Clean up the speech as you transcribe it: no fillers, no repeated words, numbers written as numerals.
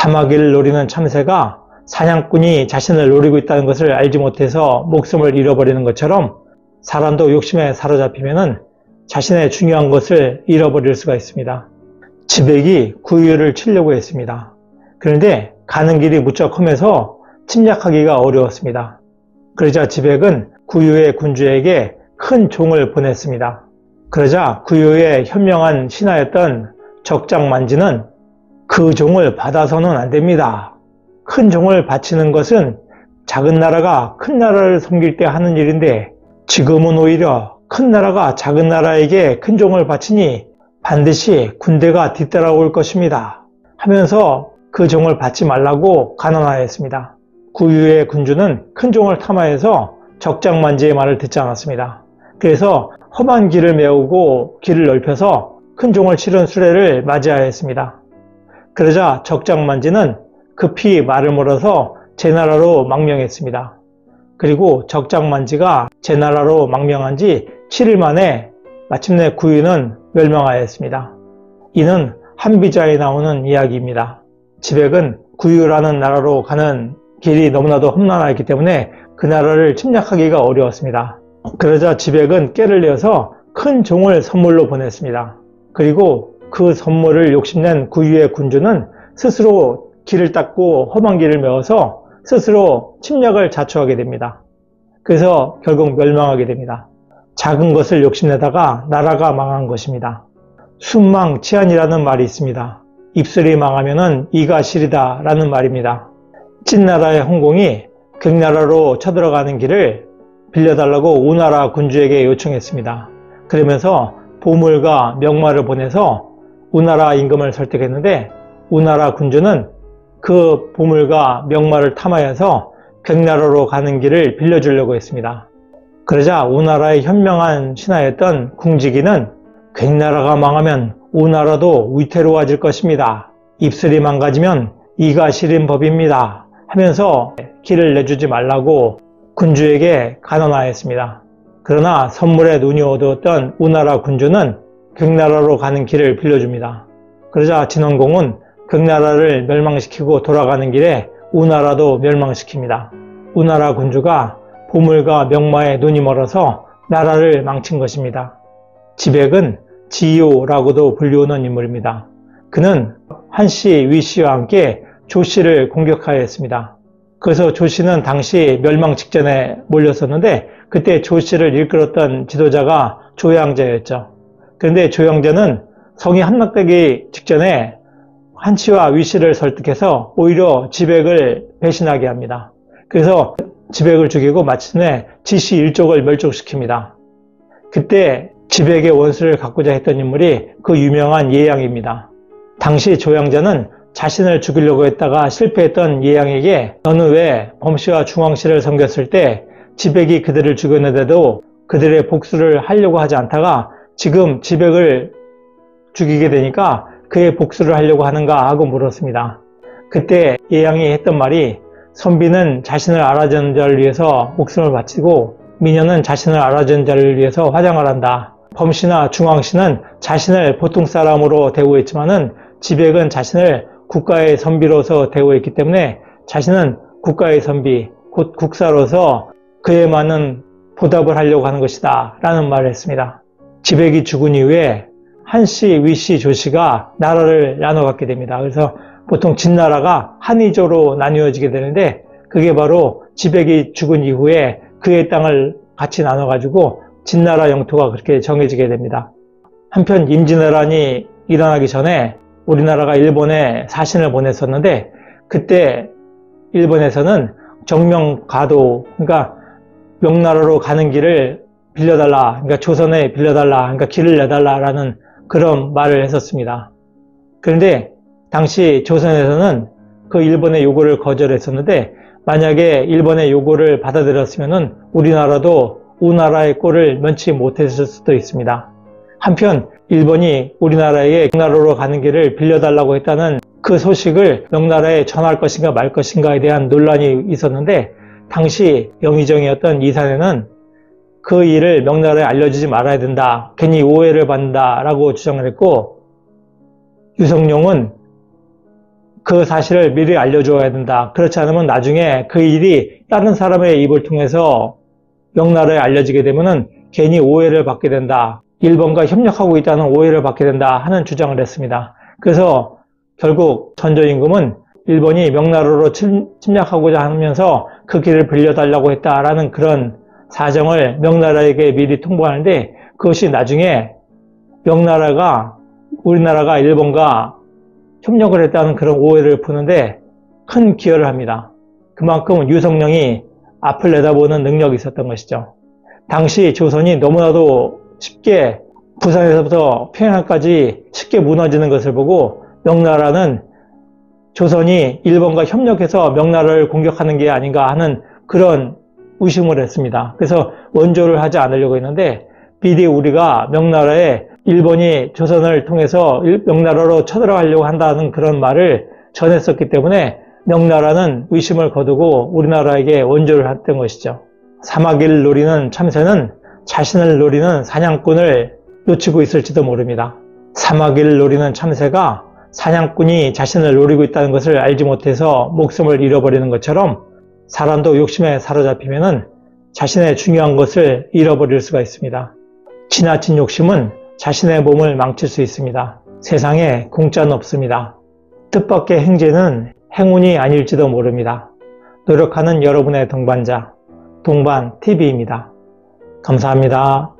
사마귀를 노리는 참새가 사냥꾼이 자신을 노리고 있다는 것을 알지 못해서 목숨을 잃어버리는 것처럼 사람도 욕심에 사로잡히면 자신의 중요한 것을 잃어버릴 수가 있습니다. 지백이 구유를 치려고 했습니다. 그런데 가는 길이 무척 험해서 침략하기가 어려웠습니다. 그러자 지백은 구유의 군주에게 큰 종을 보냈습니다. 그러자 구유의 현명한 신하였던 적장만지는 그 종을 받아서는 안 됩니다. 큰 종을 바치는 것은 작은 나라가 큰 나라를 섬길 때 하는 일인데 지금은 오히려 큰 나라가 작은 나라에게 큰 종을 바치니 반드시 군대가 뒤따라올 것입니다. 하면서 그 종을 받지 말라고 간언하였습니다. 구유의 군주는 큰 종을 탐하여서 적장만지의 말을 듣지 않았습니다. 그래서 험한 길을 메우고 길을 넓혀서 큰 종을 치른 수레를 맞이하였습니다. 그러자 적장만지는 급히 말을 몰아서 제나라로 망명했습니다. 그리고 적장만지가 제나라로 망명한 지 7일 만에 마침내 구유는 멸망하였습니다. 이는 한비자에 나오는 이야기입니다. 지백은 구유라는 나라로 가는 길이 너무나도 험난하기 때문에 그 나라를 침략하기가 어려웠습니다. 그러자 지백은 꾀를 내어서 큰 종을 선물로 보냈습니다. 그리고 그 선물을 욕심낸 구유의 군주는 스스로 길을 닦고 험한 길을 메워서 스스로 침략을 자초하게 됩니다. 그래서 결국 멸망하게 됩니다. 작은 것을 욕심내다가 나라가 망한 것입니다. 순망치안이라는 말이 있습니다. 입술이 망하면 이가 시리다 라는 말입니다. 찐나라의 홍공이 객나라로 쳐들어가는 길을 빌려달라고 우나라 군주에게 요청했습니다. 그러면서 보물과 명마를 보내서 우나라 임금을 설득했는데 우나라 군주는 그 보물과 명마를 탐하여서 객나라로 가는 길을 빌려주려고 했습니다. 그러자 우나라의 현명한 신하였던 궁지기는 객나라가 망하면 우나라도 위태로워질 것입니다. 입술이 망가지면 이가 시린 법입니다. 하면서 길을 내주지 말라고 군주에게 간언하였습니다. 그러나 선물에 눈이 어두웠던 우나라 군주는 객나라로 가는 길을 빌려줍니다. 그러자 진원공은 객나라를 멸망시키고 돌아가는 길에 우나라도 멸망시킵니다. 우나라 군주가 보물과 명마에 눈이 멀어서 나라를 망친 것입니다. 지백은 지효라고도 불리우는 인물입니다. 그는 한씨, 위씨와 함께 조씨를 공격하였습니다. 그래서 조씨는 당시 멸망 직전에 몰렸었는데 그때 조씨를 이끌었던 지도자가 조양제였죠. 그런데 조양제는 성이 함락되기 직전에 한씨와 위씨를 설득해서 오히려 지백을 배신하게 합니다. 그래서 지백을 죽이고 마침내 지씨 일족을 멸족시킵니다. 그때 지백의 원수를 갖고자 했던 인물이 그 유명한 예양입니다. 당시 조양제는 자신을 죽이려고 했다가 실패했던 예양에게 너는 왜 범씨와 중왕씨를 섬겼을 때 지백이 그들을 죽였는데도 그들의 복수를 하려고 하지 않다가 지금 지백을 죽이게 되니까 그의 복수를 하려고 하는가 하고 물었습니다. 그때 예양이 했던 말이 선비는 자신을 알아주는 자를 위해서 목숨을 바치고 미녀는 자신을 알아주는 자를 위해서 화장을 한다. 범씨나 중왕씨는 자신을 보통 사람으로 대우했지만은 지백은 자신을 국가의 선비로서 대우했기 때문에 자신은 국가의 선비, 곧 국사로서 그에 맞는 보답을 하려고 하는 것이다 라는 말을 했습니다. 지백이 죽은 이후에 한씨, 위씨, 조씨가 나라를 나눠 갖게 됩니다. 그래서 보통 진나라가 한이조로 나뉘어지게 되는데 그게 바로 지백이 죽은 이후에 그의 땅을 같이 나눠 가지고 진나라 영토가 그렇게 정해지게 됩니다. 한편 임진왜란이 일어나기 전에 우리나라가 일본에 사신을 보냈었는데 그때 일본에서는 정명가도, 그러니까 명나라로 가는 길을 빌려달라, 그러니까 조선에 빌려달라, 그러니까 길을 내달라라는 그런 말을 했었습니다. 그런데 당시 조선에서는 그 일본의 요구를 거절했었는데 만약에 일본의 요구를 받아들였으면 우리나라도 우나라의 꼴을 면치 못했을 수도 있습니다. 한편 일본이 우리나라에 명나라로 가는 길을 빌려달라고 했다는 그 소식을 명나라에 전할 것인가 말 것인가에 대한 논란이 있었는데 당시 영의정이었던 이산해는 그 일을 명나라에 알려주지 말아야 된다. 괜히 오해를 받는다 라고 주장을 했고 유성룡은 그 사실을 미리 알려줘야 된다. 그렇지 않으면 나중에 그 일이 다른 사람의 입을 통해서 명나라에 알려지게 되면은 괜히 오해를 받게 된다. 일본과 협력하고 있다는 오해를 받게 된다 하는 주장을 했습니다. 그래서 결국 전조임금은 일본이 명나라로 침략하고자 하면서 그 길을 빌려달라고 했다라는 그런 사정을 명나라에게 미리 통보하는데, 그것이 나중에 명나라가 우리나라가 일본과 협력을 했다는 그런 오해를 푸는데 큰 기여를 합니다. 그만큼 유성룡이 앞을 내다보는 능력이 있었던 것이죠. 당시 조선이 너무나도 쉽게 부산에서부터 평양까지 쉽게 무너지는 것을 보고 명나라는 조선이 일본과 협력해서 명나라를 공격하는 게 아닌가 하는 그런 의심을 했습니다. 그래서 원조를 하지 않으려고 했는데 미리 우리가 명나라에 일본이 조선을 통해서 명나라로 쳐들어가려고 한다는 그런 말을 전했었기 때문에 명나라는 의심을 거두고 우리나라에게 원조를 했던 것이죠. 사마귀를 노리는 참새는 자신을 노리는 사냥꾼을 놓치고 있을지도 모릅니다. 사마귀를 노리는 참새가 사냥꾼이 자신을 노리고 있다는 것을 알지 못해서 목숨을 잃어버리는 것처럼 사람도 욕심에 사로잡히면 자신의 중요한 것을 잃어버릴 수가 있습니다. 지나친 욕심은 자신의 몸을 망칠 수 있습니다. 세상에 공짜는 없습니다. 뜻밖의 행진은 행운이 아닐지도 모릅니다. 노력하는 여러분의 동반자, 동반TV입니다. 감사합니다.